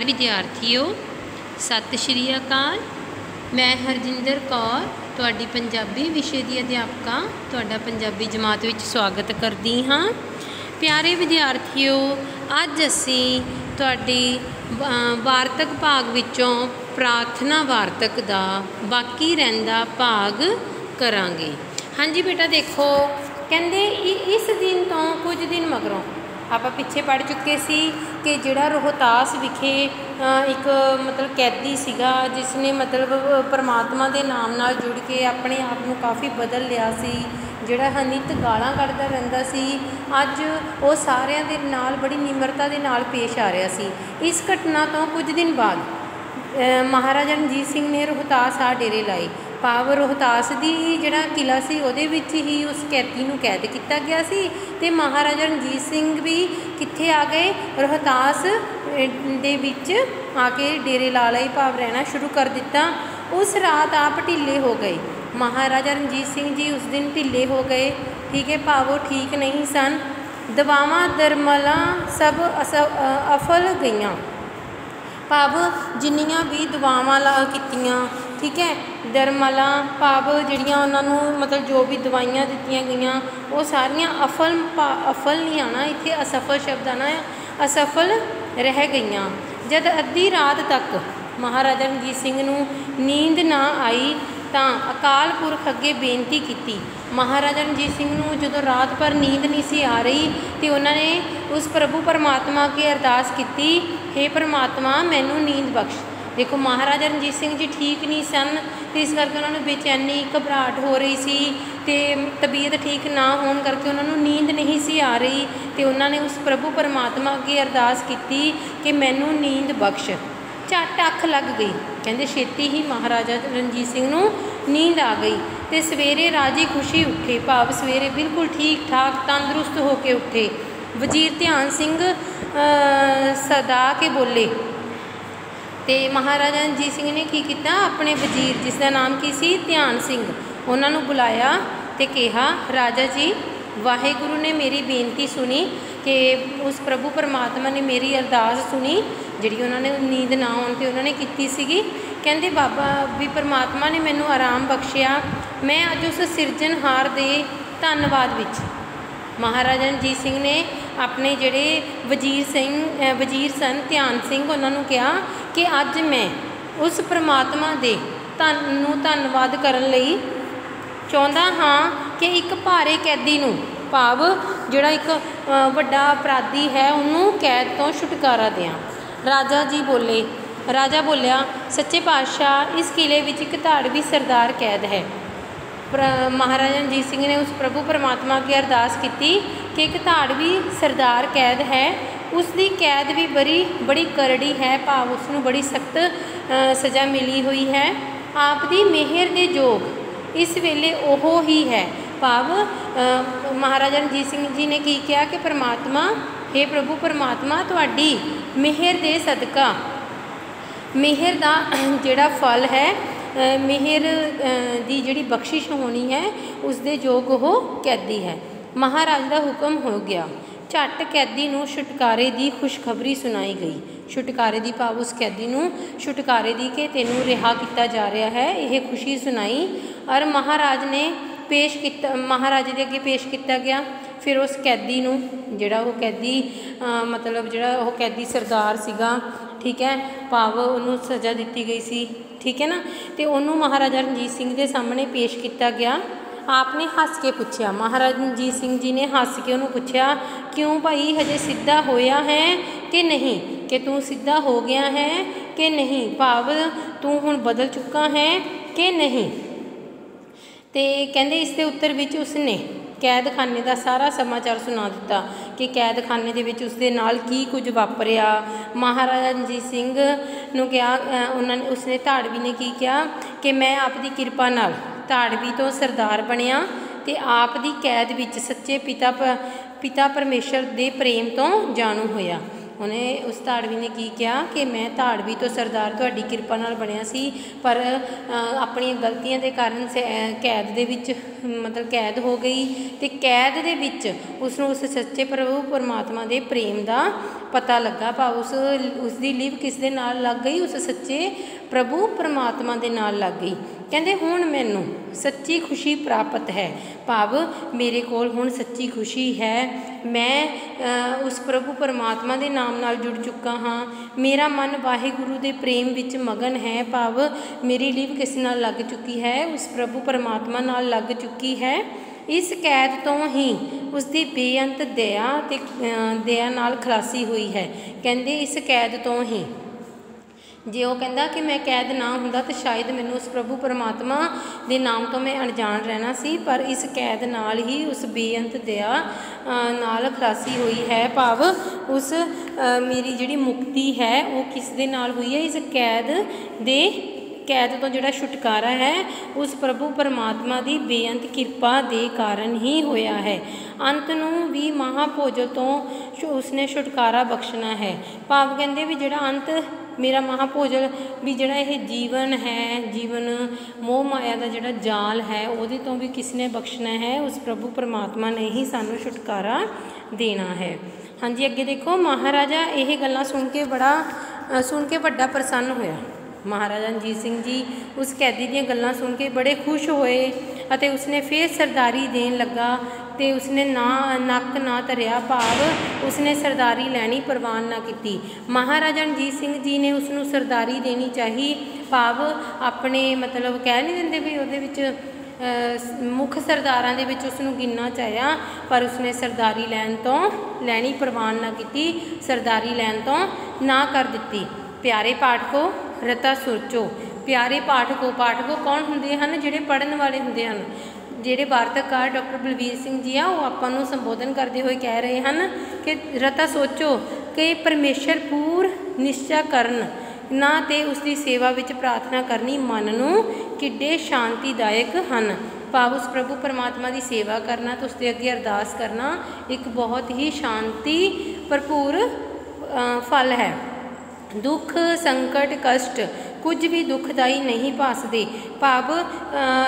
विद्यार्थियों सत श्री अकाल। मैं हरजिंदर कौर तुहाडी पंजाबी विषय की अध्यापका तुहाडा पंजाबी जमात विच स्वागत करदी हाँ। प्यारे विद्यार्थियों, अज असी तुहाडी वार्तक भाग विचों प्रार्थना वार्तक दा बाकी रहिंदा भाग करांगे। हाँ जी बेटा, देखो कहंदे इस दिन तो कुछ दिन मगरों आप पिछे पढ़ चुके सी कि जिहड़ा रोहतास विखे एक मतलब कैदी सीगा जिसने मतलब परमात्मा के नाम नाल जुड़ के अपने आप को काफ़ी बदल लिया सी, जिहड़ा नित गालां कढ़दा रहिंदा सी। अज वो सारियां दे नाल बड़ी निमरता दे नाल पेश आ रहा सी। इस घटना तो कुछ दिन बाद महाराजा रणजीत सिंह ने रोहतास आ डेरे लाए। भाव रोहतास की जिहड़ा किला सी उहदे विच ही उस कैदी नूं कैद किया गया सी ते महाराजा रणजीत सिंह भी कित्थे आ गए, रोहतास दे विच आके डेरे ला लए, भाव रहना शुरू कर दिता। उस रात आप ढिले हो गए। महाराजा रणजीत सिंह जी उस दिन ढिले हो गए, ठीक है, भाव वो ठीक नहीं सन। दवावां दरमलां सब अफल गईयां, भाव जिन्नियां भी दवावां ला कीतियां, ठीक है, दरमलां भाव जिहड़ियां उन्होंने मतलब जो भी दवाइयां दित्तियां गईयां वो सारियां अफल नहीं आना, इत्थे असफल शब्द आना, असफल रह गईयां। जद अद्धी रात तक महाराजा रणजीत सिंह नूं नींद ना आई तां अकाल पुरख अगे बेनती की। महाराजा रणजीत सिंह नूं जदों रात भर नींद नहीं सी आ रही तो उन्होंने उस प्रभु परमात्मा अगे अरदास की, हे परमात्मा मैनू नींद बख्श। देखो महाराजा रणजीत सिंह जी ठीक नहीं सन तो इस करके उन्होंने बेचैनी घबराहट हो रही सी ते तबीयत ठीक ना होने करके उन्होंने नींद नहीं सी आ रही तो उन्होंने उस प्रभु परमात्मा अगे अरदास की कि मैनू नींद बख्श। झट अख लग गई, कहते छेती ही महाराजा रणजीत सिंह नूं नींद आ गई तो सवेरे राजी खुशी उठे, भाव सवेरे बिल्कुल ठीक ठाक तंदुरुस्त होके उठे। वजीर ध्यान सिंह सदा के बोले तो महाराजा रणजीत सिंह ने की किया, अपने वजीर जिसका नाम की सी ध्यान सिंह, उन्होंने बुलाया तो कहा, राजा जी वाहेगुरु ने मेरी बेनती सुनी कि उस प्रभु परमात्मा ने मेरी अरदास सुनी जिहड़ी उन्होंने नींद ना आने ते उन्होंने की सीगी। कहते बाबा भी परमात्मा ने मैनू आराम बख्शिया, मैं अज उस सिरजनहार दे धन्नवाद विच। महाराजा रणजीत सिंह ने अपने जिहड़े वजीर सन ध्यान सिंह उन्होंने कहा कि अज मैं उस परमात्मा दे धन्नवाद करन लई चाहुंदा हाँ कि एक भारे कैदी नूं, भाव जिहड़ा एक वड्डा अपराधी है उन्होंने कैद तो छुटकारा दें। राजा बोलिया सच्चे पातशाह इस किले विच एक धाड़वी सरदार कैद है। महाराजा रणजीत सिंह ने उस प्रभु परमात्मा की अरदास की कि एक धाड़वी सरदार कैद है, उसकी कैद भी बड़ी करड़ी है, भाव उसनूं बड़ी सख्त सज़ा मिली हुई है। आप दी मेहर दे जोग इस वेले ओहो ही है, भाव महाराजा रणजीत सिंह जी ने की किया कि परमात्मा हे प्रभु परमात्मा तुहाडी मेहर दे सदका, मेहर दा जिहड़ा फल है, मेहर दी जिहड़ी बख्शिश होनी है उस दे जोग वो कैदी है। महाराज का हुक्म हो गया, झट कैदी नूं छुटकारे की खुशखबरी सुनाई गई। छुटकारे की भाव उस कैदी नूं छुटकारे की कि तेनों रिहा किया जा रहा है यह खुशी सुनाई और महाराज ने महाराजे के अगे पेश किया गया। फिर उस कैदी नूं जिहड़ा वो कैदी मतलब जिहड़ा वो कैदी सरदार सीगा, ठीक है, भाव उन्होंने सज़ा दी गई सी, ठीक है ना, तो उन्होंने महाराजा रणजीत सिंह के सामने पेश किया गया। आपने हस के पूछा, महाराजा रणजीत सिंह जी ने हस के उन्होंने पूछा, क्यों भाई हजे सीधा होया है कि नहीं, कि तू सीधा हो गया है कि नहीं, भाव तू हुण बदल चुका है कि नहीं। तो कहते इस उत्तर विच उसने कैद खाने का सारा समाचार सुना दिता कि कैद खाने के विच उसदे नाल की कुछ वापरिया। महाराजा रणजीत सिंह नूं कहा, उन्होंने उसने धाड़वी ने की कहा कि मैं आपकी किरपा नाल धाड़वी तो सरदार बनिया ते आप दी कैद विच सच्चे पिता परमेश्वर दे प्रेम तो जाणू होया। ਉਹਨੇ ਉਸ ਧਾੜਵੀ ਨੇ ਕੀ ਕਿਹਾ ਕਿ ਮੈਂ ਧਾੜਵੀ ਤੋਂ ਸਰਦਾਰ ਤੁਹਾਡੀ ਕਿਰਪਾ ਨਾਲ ਬਣਿਆ ਸੀ, ਪਰ ਆਪਣੀਆਂ ਗਲਤੀਆਂ ਦੇ ਕਾਰਨ ਕੈਦ ਦੇ ਵਿੱਚ ਮਤਲਬ ਕੈਦ ਹੋ ਗਈ, ਅਤੇ ਕੈਦ ਦੇ ਵਿੱਚ ਉਸਨੂੰ ਉਸ ਸੱਚੇ ਪ੍ਰਭੂ ਪਰਮਾਤਮਾ ਦੇ ਪ੍ਰੇਮ ਦਾ ਪਤਾ ਲੱਗਾ। ਭਾਵ ਉਸ ਦੀ ਲਿਵ ਕਿਸ ਦੇ ਨਾਲ ਲੱਗ ਗਈ? ਉਸ ਸੱਚੇ ਪ੍ਰਭੂ ਪਰਮਾਤਮਾ ਦੇ ਨਾਲ ਲੱਗ ਗਈ। ਕਹਿੰਦੇ ਹੁਣ ਮੈਨੂੰ ਸੱਚੀ ਖੁਸ਼ੀ ਪ੍ਰਾਪਤ ਹੈ, ਭਾਵ ਮੇਰੇ ਕੋਲ ਹੁਣ ਸੱਚੀ ਖੁਸ਼ੀ ਹੈ। ਮੈਂ ਉਸ ਪ੍ਰਭੂ ਪਰਮਾਤਮਾ ਦੇ ਨਾਮ ਨਾਲ ਜੁੜ ਚੁੱਕਾ ਹਾਂ। ਮੇਰਾ ਮਨ ਵਾਹਿਗੁਰੂ ਦੇ ਪ੍ਰੇਮ ਵਿੱਚ ਮਗਨ ਹੈ, ਭਾਵ ਮੇਰੀ ਲਿਵ ਕਿਸ ਨਾਲ ਲੱਗ ਚੁੱਕੀ ਹੈ? ਉਸ ਪ੍ਰਭੂ ਪਰਮਾਤਮਾ ਨਾਲ ਲੱਗ ਚੁੱਕੀ ਹੈ। ਇਸ ਕੈਦ ਤੋਂ ਹੀ ਉਸ ਦੀ ਬੇਅੰਤ ਦਇਆ ਅਤੇ ਦਇਆ ਨਾਲ ਖਲਾਸੀ ਹੋਈ ਹੈ। ਕਹਿੰਦੇ ਇਸ ਕੈਦ ਤੋਂ ਹੀ, ਜੇ ਉਹ ਕਹਿੰਦਾ ਕਿ ਮੈਂ ਕੈਦ ਨਾ ਹੁੰਦਾ ਤਾਂ ਸ਼ਾਇਦ ਮੈਨੂੰ ਉਸ ਪ੍ਰਭੂ ਪਰਮਾਤਮਾ ਦੇ ਨਾਮ ਤੋਂ ਮੈਂ ਅਣਜਾਣ ਰਹਿਣਾ ਸੀ, ਪਰ ਇਸ ਕੈਦ ਨਾਲ ਹੀ ਉਸ ਬੇਅੰਤ ਦਇਆ ਨਾਲ ਖਲਾਸੀ ਹੋਈ ਹੈ। ਭਾਵ ਉਸ ਮੇਰੀ ਜਿਹੜੀ ਮੁਕਤੀ ਹੈ ਉਹ ਕਿਸ ਦੇ ਨਾਲ ਹੋਈ ਹੈ? ਇਸ ਕੈਦ ਤੋਂ ਜਿਹੜਾ ਛੁਟਕਾਰਾ ਹੈ ਉਸ ਪ੍ਰਭੂ ਪਰਮਾਤਮਾ ਦੀ ਬੇਅੰਤ ਕਿਰਪਾ ਦੇ ਕਾਰਨ ਹੀ ਹੋਇਆ ਹੈ। ਅੰਤ ਨੂੰ ਵੀ ਮਹਾਭੋਜਲ ਤੋਂ ਉਸਨੇ ਛੁਟਕਾਰਾ ਬਖਸ਼ਣਾ ਹੈ। ਭਾਵ ਕਹਿੰਦੇ ਵੀ ਜਿਹੜਾ ਅੰਤ ਮੇਰਾ ਮਹਾਭੋਜਲ ਵੀ ਜਿਹੜਾ ਇਹ ਜੀਵਨ ਹੈ, ਜੀਵਨ ਮੋਹ ਮਾਇਆ ਦਾ ਜਿਹੜਾ ਜਾਲ ਹੈ ਉਹਦੇ ਤੋਂ ਵੀ ਕਿਸ ਨੇ ਬਖਸ਼ਣਾ ਹੈ? ਉਸ ਪ੍ਰਭੂ ਪਰਮਾਤਮਾ ਨੇ ਹੀ ਸਾਨੂੰ ਛੁਟਕਾਰਾ ਦੇਣਾ ਹੈ। ਹਾਂਜੀ, ਅੱਗੇ ਦੇਖੋ, ਮਹਾਰਾਜਾ ਇਹ ਗੱਲਾਂ ਸੁਣ ਕੇ ਵੱਡਾ ਪ੍ਰਸੰਨ ਹੋਇਆ। ਮਹਾਰਾਜਾ ਰਣਜੀਤ ਸਿੰਘ ਜੀ ਉਸ ਕੈਦੀ ਦੀਆਂ ਗੱਲਾਂ ਸੁਣ ਕੇ ਬੜੇ ਖੁਸ਼ ਹੋਏ ਅਤੇ ਉਸਨੇ ਫਿਰ ਸਰਦਾਰੀ ਦੇਣ ਲੱਗਾ, ਅਤੇ ਉਸਨੇ ਨੱਕ ਨਾ ਧਰਿਆ, ਭਾਵ ਉਸਨੇ ਸਰਦਾਰੀ ਲੈਣੀ ਪ੍ਰਵਾਨ ਨਾ ਕੀਤੀ। ਮਹਾਰਾਜਾ ਰਣਜੀਤ ਸਿੰਘ ਜੀ ਨੇ ਉਸਨੂੰ ਸਰਦਾਰੀ ਦੇਣੀ ਚਾਹੀ, ਭਾਵ ਆਪਣੇ ਮਤਲਬ ਕਹਿ ਨਹੀਂ ਦਿੰਦੇ ਵੀ ਉਹਦੇ ਵਿੱਚ ਮੁੱਖ ਸਰਦਾਰਾਂ ਦੇ ਵਿੱਚ ਉਸਨੂੰ ਗਿਣਨਾ ਚਾਹਿਆ, ਪਰ ਉਸਨੇ ਸਰਦਾਰੀ ਲੈਣੀ ਪ੍ਰਵਾਨ ਨਾ ਕੀਤੀ, ਸਰਦਾਰੀ ਲੈਣ ਤੋਂ ਨਾ ਕਰ ਦਿੱਤੀ। ਪਿਆਰੇ ਪਾਠਕੋ, ਰਤਾ ਸੋਚੋ। ਪਿਆਰੇ ਪਾਠਕੋ ਕੌਣ ਹੁੰਦੇ ਹਨ? ਜਿਹੜੇ ਪੜ੍ਹਨ ਵਾਲੇ ਹੁੰਦੇ ਹਨ। ਜਿਹੜੇ ਵਾਰਤਕਾਰ ਡਾਕਟਰ ਬਲਵੀਰ ਸਿੰਘ ਜੀ ਆ ਉਹ ਆਪਾਂ ਨੂੰ ਸੰਬੋਧਨ ਕਰਦੇ ਹੋਏ ਕਹਿ ਰਹੇ ਹਨ ਕਿ ਰਤਾ ਸੋਚੋ ਕਿ ਪਰਮੇਸ਼ਰ ਪੂਰ ਨਿਸ਼ਚਾ ਕਰਨ ਨਾ ਅਤੇ ਉਸ ਦੀ ਸੇਵਾ ਵਿੱਚ ਪ੍ਰਾਰਥਨਾ ਕਰਨੀ ਮਨ ਨੂੰ ਕਿੱਡੇ ਸ਼ਾਂਤੀਦਾਇਕ ਹਨ। ਭਾਵ ਉਸ ਪ੍ਰਭੂ ਪਰਮਾਤਮਾ ਦੀ ਸੇਵਾ ਕਰਨਾ ਅਤੇ ਉਸ ਦੇ ਅੱਗੇ ਅਰਦਾਸ ਕਰਨਾ ਇੱਕ ਬਹੁਤ ਹੀ ਸ਼ਾਂਤੀ ਭਰਪੂਰ ਫਲ ਹੈ। ਦੁੱਖ, ਸੰਕਟ, ਕਸ਼ਟ ਕੁਝ ਵੀ ਦੁਖਦਾਈ ਨਹੀਂ ਭਾਸਦੇ, ਭਾਵ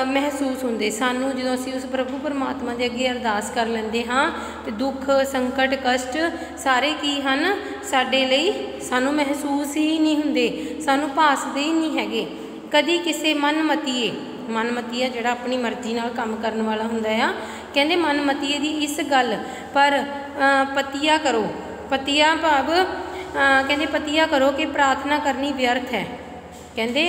ਮਹਿਸੂਸ ਹੁੰਦੇ ਸਾਨੂੰ ਜਦੋਂ ਅਸੀਂ ਉਸ ਪ੍ਰਭੂ ਪਰਮਾਤਮਾ ਦੇ ਅੱਗੇ ਅਰਦਾਸ ਕਰ ਲੈਂਦੇ ਹਾਂ। ਅਤੇ ਦੁੱਖ, ਸੰਕਟ, ਕਸ਼ਟ ਸਾਰੇ ਕੀ ਹਨ? ਸਾਡੇ ਲਈ ਸਾਨੂੰ ਮਹਿਸੂਸ ਹੀ ਨਹੀਂ ਹੁੰਦੇ, ਸਾਨੂੰ ਭਾਸਦੇ ਹੀ ਨਹੀਂ ਹੈਗੇ। ਕਦੀ ਕਿਸੇ ਮਨਮਤੀਏ ਜਿਹੜਾ ਆਪਣੀ ਮਰਜ਼ੀ ਨਾਲ ਕੰਮ ਕਰਨ ਵਾਲਾ ਹੁੰਦਾ ਆ, ਕਹਿੰਦੇ ਮਨਮਤੀਏ ਦੀ ਇਸ ਗੱਲ ਪਰ ਪਤੀਆ ਕਰੋ। ਪਤੀਆ ਭਾਵ ਕਹਿੰਦੇ ਪਤੀਆ ਕਰੋ ਕਿ ਪ੍ਰਾਰਥਨਾ ਕਰਨੀ ਵਿਅਰਥ ਹੈ। ਕਹਿੰਦੇ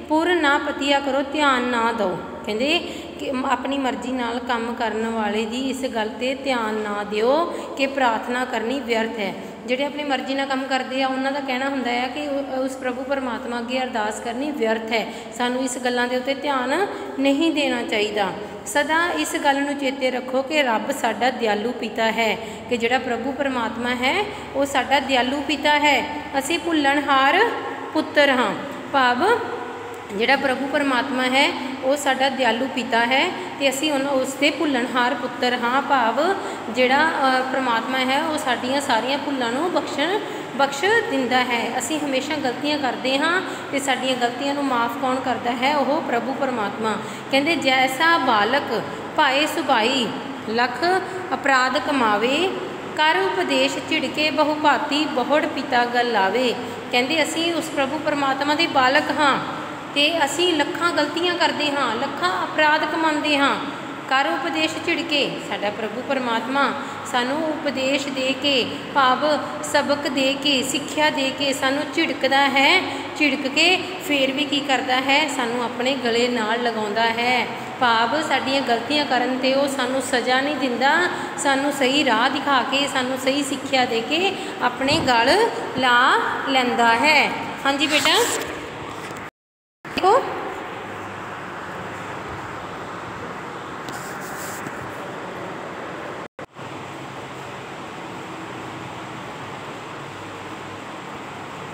ਪੁਰ ਨਾ ਪਤੀਆ ਕਰੋ, ਧਿਆਨ ਨਾ ਦਿਓ। ਕਹਿੰਦੇ ਕਿ ਆਪਣੀ ਮਰਜ਼ੀ ਨਾਲ ਕੰਮ ਕਰਨ ਵਾਲੇ ਦੀ ਇਸ ਗੱਲ 'ਤੇ ਧਿਆਨ ਨਾ ਦਿਓ ਕਿ ਪ੍ਰਾਰਥਨਾ ਕਰਨੀ ਵਿਅਰਥ ਹੈ। ਜਿਹੜੇ ਆਪਣੀ ਮਰਜ਼ੀ ਨਾਲ ਕੰਮ ਕਰਦੇ ਆ ਉਹਨਾਂ ਦਾ ਕਹਿਣਾ ਹੁੰਦਾ ਹੈ ਕਿ ਉਸ ਪ੍ਰਭੂ ਪਰਮਾਤਮਾ ਅੱਗੇ ਅਰਦਾਸ ਕਰਨੀ ਵਿਅਰਥ ਹੈ। ਸਾਨੂੰ ਇਸ ਗੱਲਾਂ ਦੇ ਉੱਤੇ ਧਿਆਨ ਨਹੀਂ ਦੇਣਾ ਚਾਹੀਦਾ। ਸਦਾ ਇਸ ਗੱਲ ਨੂੰ ਚੇਤੇ ਰੱਖੋ ਕਿ ਰੱਬ ਸਾਡਾ ਦਿਆਲੂ ਪਿਤਾ ਹੈ, ਕਿ ਜਿਹੜਾ ਪ੍ਰਭੂ ਪਰਮਾਤਮਾ ਹੈ ਉਹ ਸਾਡਾ ਦਿਆਲੂ ਪਿਤਾ ਹੈ। ਅਸੀਂ ਭੁੱਲਣਹਾਰ ਪੁੱਤਰ ਹਾਂ। ਭਾਵ ਜਿਹੜਾ ਪ੍ਰਭੂ ਪਰਮਾਤਮਾ ਹੈ ਉਹ ਸਾਡਾ ਦਿਆਲੂ ਪਿਤਾ ਹੈ ਅਤੇ ਅਸੀਂ ਉਸ ਦੇ ਭੁੱਲਣਹਾਰ ਪੁੱਤਰ ਹਾਂ। ਭਾਵ ਜਿਹੜਾ ਪਰਮਾਤਮਾ ਹੈ ਉਹ ਸਾਡੀਆਂ ਸਾਰੀਆਂ ਭੁੱਲਾਂ ਨੂੰ ਬਖਸ਼ ਦਿੰਦਾ ਹੈ। ਅਸੀਂ ਹਮੇਸ਼ਾ ਗਲਤੀਆਂ ਕਰਦੇ ਹਾਂ ਅਤੇ ਸਾਡੀਆਂ ਗਲਤੀਆਂ ਨੂੰ ਮਾफ़ ਕੌਣ ਕਰਦਾ ਹੈ? ਉਹ ਪ੍ਰਭੂ ਪਰਮਾਤਮਾ। ਕਹਿੰਦੇ ਜੈਸਾ ਬਾਲਕ ਭਾਏ ਸੁਭਾਈ ਲੱਖ ਅਪਰਾਧ ਕਮਾਵੇ, ਕਰ ਉਪਦੇਸ਼ ਝਿੜਕੇ ਬਹੁ ਭਾਤੀ ਬਹੁੜ ਪਿਤਾ ਗਲ ਲਾਵੇ। ਕਹਿੰਦੇ ਅਸੀਂ ਉਸ ਪ੍ਰਭੂ ਪਰਮਾਤਮਾ ਦੇ ਬਾਲਕ ਹਾਂ ਅਤੇ ਅਸੀਂ ਲੱਖਾਂ ਗਲਤੀਆਂ ਕਰਦੇ ਹਾਂ, ਲੱਖਾਂ ਅਪਰਾਧ ਕਮਾਉਂਦੇ ਹਾਂ। ਕਰ ਉਪਦੇਸ਼ ਝਿੜਕੇ, ਸਾਡਾ ਪ੍ਰਭੂ ਪਰਮਾਤਮਾ ਸਾਨੂੰ ਉਪਦੇਸ਼ ਦੇ ਕੇ, ਭਾਵ ਸਬਕ ਦੇ ਕੇ, ਸਿੱਖਿਆ ਦੇ ਕੇ ਸਾਨੂੰ ਝਿੜਕਦਾ ਹੈ। ਝਿੜਕ ਕੇ ਫਿਰ ਵੀ ਕੀ ਕਰਦਾ ਹੈ? ਸਾਨੂੰ ਆਪਣੇ ਗਲੇ ਨਾਲ ਲਗਾਉਂਦਾ ਹੈ। ਭਾਵ ਸਾਡੀਆਂ ਗਲਤੀਆਂ ਕਰਨ 'ਤੇ ਉਹ ਸਾਨੂੰ ਸਜ਼ਾ ਨਹੀਂ ਦਿੰਦਾ, ਸਾਨੂੰ ਸਹੀ ਰਾਹ ਦਿਖਾ ਕੇ, ਸਾਨੂੰ ਸਹੀ ਸਿੱਖਿਆ ਦੇ ਕੇ ਆਪਣੇ ਗਲ ਲਾ ਲੈਂਦਾ ਹੈ। ਹਾਂਜੀ ਬੇਟਾ ਦੇਖੋ,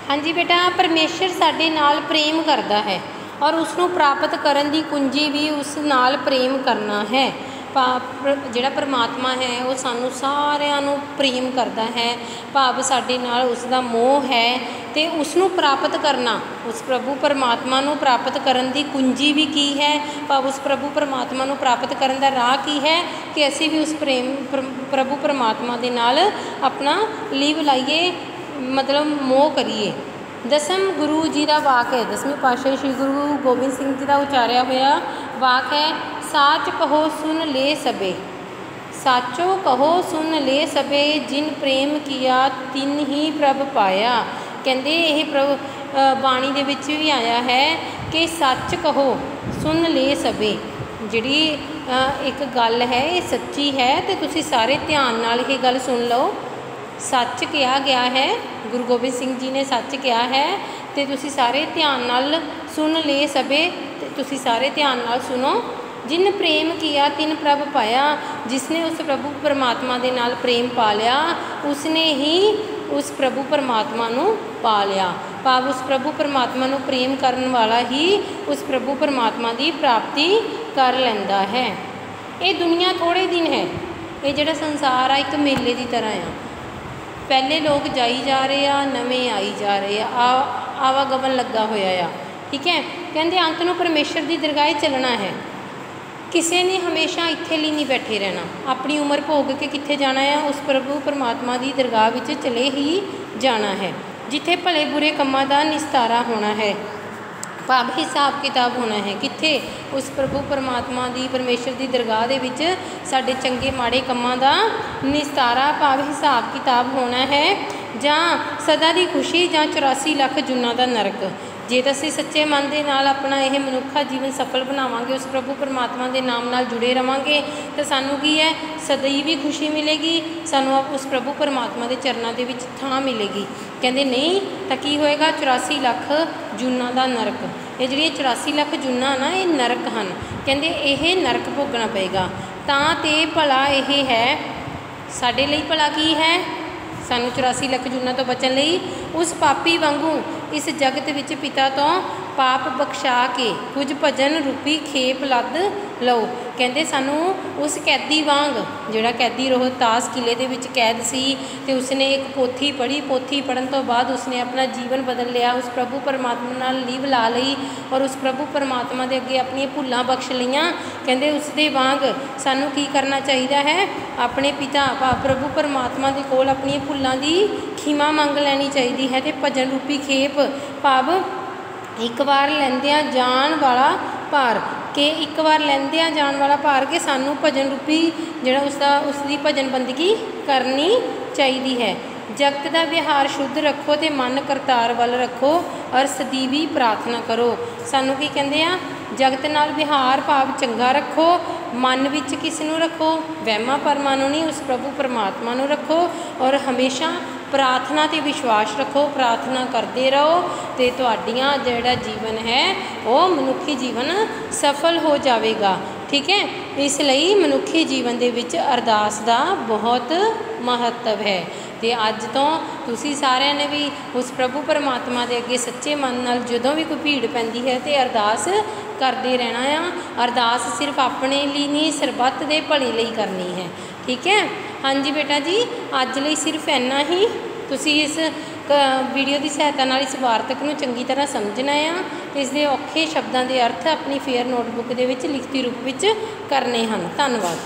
ਹਾਂਜੀ ਬੇਟਾ, ਪਰਮੇਸ਼ਰ ਸਾਡੇ ਨਾਲ ਪ੍ਰੇਮ ਕਰਦਾ ਹੈ ਔਰ ਉਸ ਨੂੰ ਪ੍ਰਾਪਤ ਕਰਨ ਦੀ ਕੁੰਜੀ ਵੀ ਉਸ ਨਾਲ ਪ੍ਰੇਮ ਕਰਨਾ ਹੈ। ਜਿਹੜਾ परमात्मा है वो सानू सारिਆਂ ਨੂੰ प्रेम करता है, भाव साडे नाल उसका मोह है। तो उसनू प्राप्त करना, उस प्रभु परमात्मा नू प्राप्त करन दी कुंजी भी की है, भाव उस प्रभु परमात्मा नू प्राप्त करन दा राह की है कि असी भी उस प्रभु परमात्मा दे नाल अपना लीव लाइए, मतलब मोह करिए। दसम गुरु जी का वाक है, 10वें पातशाही श्री गुरु गोबिंद सिंह जी का उचारिया होया वाक है, साच कहो सुन ले सबे, साचो कहो सुन ले सबे, जिन प्रेम किया तिन ही प्रभ पाया। कहते यह प्रभ बाणी दे विच भी आया है कि सच कहो सुन ले सबे, जिहड़ी एक गल है ये सच्ची है, तो तुसी सारे ध्यान नाल ये गल सुन लो। सच कहा गया है, गुरु गोबिंद सिंह जी ने सच कहा है, तो तुसी सारे ध्यान नाल सुन ले सबे, तो तुसी सारे ध्यान नाल सुनो। जिन प्रेम किया तिन प्रभ पाया, जिसने उस प्रभु परमात्मा दे नाल प्रेम पा लिया, उसने ही उस प्रभु परमात्मा नू पा लिया। भाव उस प्रभु परमात्मा नू प्रेम करन वाला ही उस प्रभु परमात्मा की प्राप्ति कर लैंदा है। ये दुनिया थोड़े दिन है, ये जिहड़ा संसार आ एक मेले की तरह आ, पहले लोग जाई जा रहे आ, नवे आई जा रहे आ, आवागमन लगा होया आ, ठीक है। कहते अंत नूं परमेश्वर की दरगाह चलना है, किसी ने हमेशा इत्थे लिए नहीं बैठे रहना, अपनी उम्र भोग के कित्थे जाना है, उस प्रभु परमात्मा की दरगाह विच चले ही जाना है, जिथे भले बुरे कामां दा निस्तारा होना है, भाव हिसाब किताब होना है। कित्थे? उस प्रभु परमात्मा की परमेश्वर की दरगाह दे विच साडे चंगे माड़े कामां दा निस्तारा, भाव हिसाब किताब होना है, जां सदा की खुशी जां 84 लाख जूना का नरक। जे तो असीं सच्चे मन के नाल अपना यह मनुखा जीवन सफल बनावांगे, उस प्रभु परमात्मा के नाम नाल जुड़े रहांगे, तो सानू की है सदैव भी खुशी मिलेगी, सानू उस प्रभु परमात्मा के चरणों के विच थां मिलेगी। कहते नहीं तो की होएगा, 84 लाख जूना का नरक। ये जिहड़ियां 84 लाख जूना ना ये नरक हैं, कहते यह नरक भोगना पेगा। तां ते भला यह है साडे लई, भला की है सानू 84 लाख जूना तो बचन लई उस पापी वांगू इस जगत विच पिता तो पाप बख्शा के कुछ भजन रूपी खेप लद लो। कहते सानू उस कैदी वांग, जिहड़ा कैदी रोहतास किले दे विच कैद सी, ते उसने एक पोथी पढ़ी, पोथी पढ़न तो बाद उसने अपना जीवन बदल लिया, उस प्रभु परमात्मा नाल लीव ला लई और उस प्रभु परमात्मा दे अगे अपनी भुल्लां बख्श लईआं। कहते उस दे वांग सानू की करना चाहिए है, अपने पिता प्रभु परमात्मा दे कोल अपनी भुल्लां दी खिमा मंग लैनी चाहिए है, ते भजन रूपी खेप भाव एक बार लैंदियां जान वाला भार, के एक बार लैंदियां जान वाला भार के सानू भजन रूपी जिहड़ा उसकी भजन बंदगी करनी चाहिए है। जगत का विहार शुद्ध रखो तो मन करतार वाल रखो और सदीवी प्रार्थना करो। सानू की कहते हैं, जगत नाल विहार भाव चंगा रखो, मन विच किस नूं रखो, वहमां भरमां नूं नहीं, उस प्रभु परमात्मा नूं रखो और हमेशा प्रार्थना ते विश्वास रखो, प्रार्थना करते रहो, तो तुहाडियां जिहड़ा जीवन है वो मनुखी जीवन सफल हो जाएगा। ठीक है, इसलिए मनुखी जीवन दे विच अरदास दा बहुत महत्व है। तो अज तो तुसी सारिਆਂ ने भी उस प्रभु परमात्मा के अगे सच्चे मन नाल जदों भी कोई भीड़ पैंदी है तो अरदास करते रहना आ। अरदास सिर्फ अपने लिए नहीं, सरबत दे भले लई करनी है। ठीक है, हाँ जी बेटा जी, अज लई सिर्फ इन्ना ही। तुसी इस वीडियो की सहायता नाल इस वार्तक नूं चंगी तरह समझना आ, इसके औखे शब्दों के अर्थ अपनी फेयर नोटबुक दे विच लिखती रूप विच करने हैं। धन्यवाद।